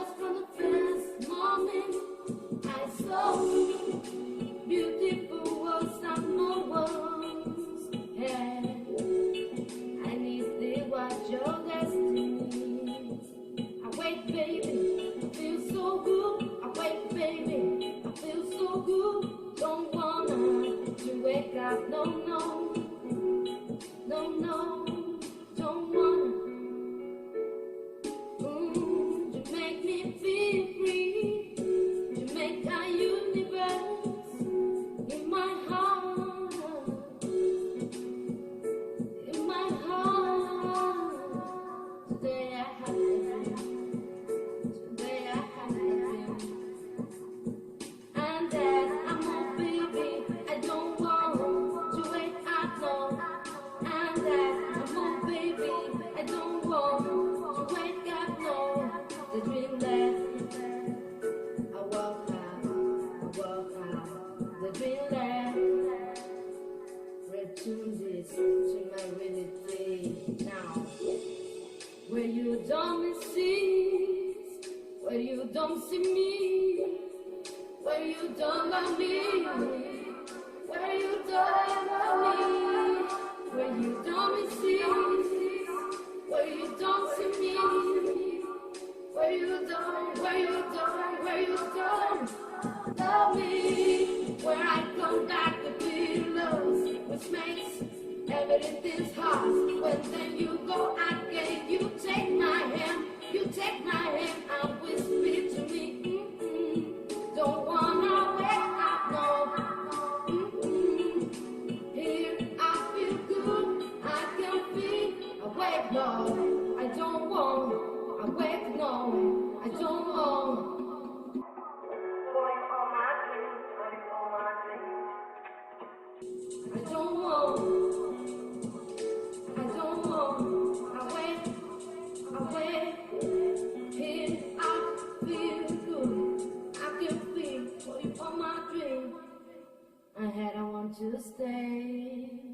was from the first moment I saw you. Beautiful words that no one's had. And if they watch your destiny, I wait, baby, I feel so good. I wait, baby, I feel so good. Don't wanna to wake up, no, no, no, no, don't wanna. To make me feel free, to make a universe in my heart, in my heart. Today I have you, today I have you, and that I'm a baby. I don't want to wait at long, and that I'm a baby. I don't want to wake up long. The dream left, I walk out, the dream left. Retune this to my reality now. Where you don't see, where you don't see me, where you don't love me, where you don't love me, where you don't see, where you don't see me, where you don't love me, where I come back to pillows, which makes everything's hard. When then you go again, you take my hand, and whisper to me, don't wanna wake up, no. Here I feel good, I can feel awake, no. I don't want awake, no. I don't want. I don't want, here I feel good, I can feel for you on my dream, I want to stay.